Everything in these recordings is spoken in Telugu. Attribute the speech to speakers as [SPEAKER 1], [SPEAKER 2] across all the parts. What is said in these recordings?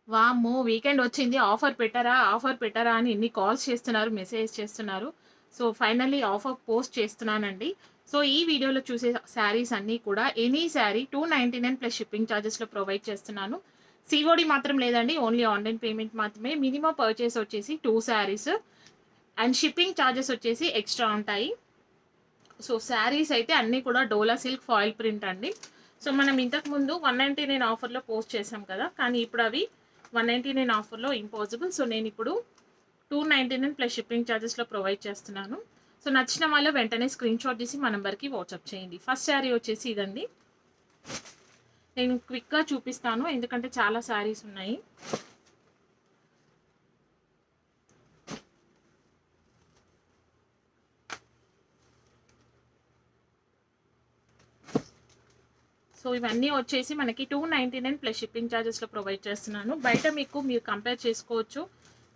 [SPEAKER 1] వామ్మో! వీకెండ్ వచ్చింది. ఆఫర్ పెట్టారా? ఆఫర్ పెట్టారా? అని ఎన్ని కాల్స్ చేస్తున్నారు, మెసేజ్ చేస్తున్నారు. సో, ఫైనల్లీ ఆఫర్ పోస్ట్ చేస్తున్నానండి. సో, ఈ వీడియోలో చూసే శారీస్ అన్నీ కూడా ఎనీ శారీ 299 ప్లస్ షిప్పింగ్ చార్జెస్‌లో ప్రొవైడ్ చేస్తున్నాను. సీఓడీ మాత్రం లేదండి. ఓన్లీ ఆన్‌లైన్ పేమెంట్ మాత్రమే. మినిమమ్ పర్చేస్ వచ్చేసి 2 శారీస్ అండ్ షిప్పింగ్ చార్జెస్ వచ్చేసి ఎక్స్‌ట్రా ఉంటాయి. సో, శారీస్ అయితే అన్నీ కూడా డోలా సిల్క్ ఫాయిల్ ప్రింట్ అండి. సో, మనం ఇంతకుముందు 199 ఆఫర్‌లో పోస్ట్ చేసాం కదా! కానీ ఇప్పుడు అవి 199 ఆఫర్‌లో ఇంపాసిబుల్. సో, నేనిప్పుడు 299 ప్లస్ షిప్పింగ్ చార్జెస్‌లో ప్రొవైడ్ చేస్తున్నాను. సో, నచ్చిన వాళ్ళు వెంటనే స్క్రీన్‌షాట్ తీసి మా నంబర్‌కి వాట్సాప్ చేయండి. ఫస్ట్ శారీ వచ్చేసి ఇదండి. నేను క్విక్‌గా చూపిస్తాను. ఎందుకంటే చాలా శారీస్ ఉన్నాయి. సో, ఇవన్నీ వచ్చేసి మనకి 299 ప్లస్ షిప్పింగ్ చార్జెస్‌లో ప్రొవైడ్ చేస్తున్నాను. బయట మీరు కంపేర్ చేసుకోవచ్చు.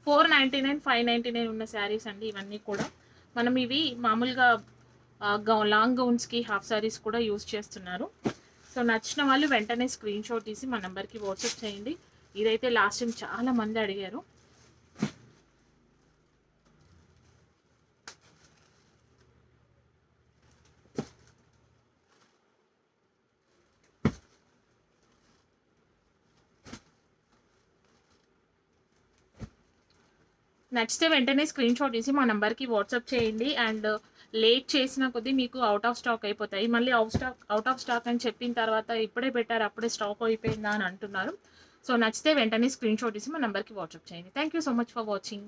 [SPEAKER 1] 499, 599 ఉన్న శారీస్ అండి ఇవన్నీ కూడా. మనం ఇవి మామూలుగా లాంగ్ గౌన్స్‌కి, హాఫ్ శారీస్ కూడా యూజ్ చేస్తున్నారు. సో, నచ్చిన వాళ్ళు వెంటనే స్క్రీన్‌షాట్ తీసి మా నంబర్‌కి వాట్సాప్ చేయండి. ఇదైతే లాస్ట్ టైమ్ చాలా మంది అడిగారు. నచ్చితే వెంటనే స్క్రీన్‌షాట్ తీసి మా నంబర్‌కి వాట్సాప్ చేయండి. అండ్ లేట్ చేసిన కొద్దీ మీకు ఔట్ ఆఫ్ స్టాక్ అయిపోతాయి. మళ్ళీ ఔట్ ఆఫ్ స్టాక్ అని చెప్పిన తర్వాత ఇప్పుడే పెట్టారు, అప్పుడే స్టాక్ అయిపోయిందా అని అంటున్నారు. సో, నచ్చితే వెంటనే స్క్రీన్‌షాట్ తీసి మా నంబర్‌కి వాట్సాప్ చేయండి. Thank you so much for watching.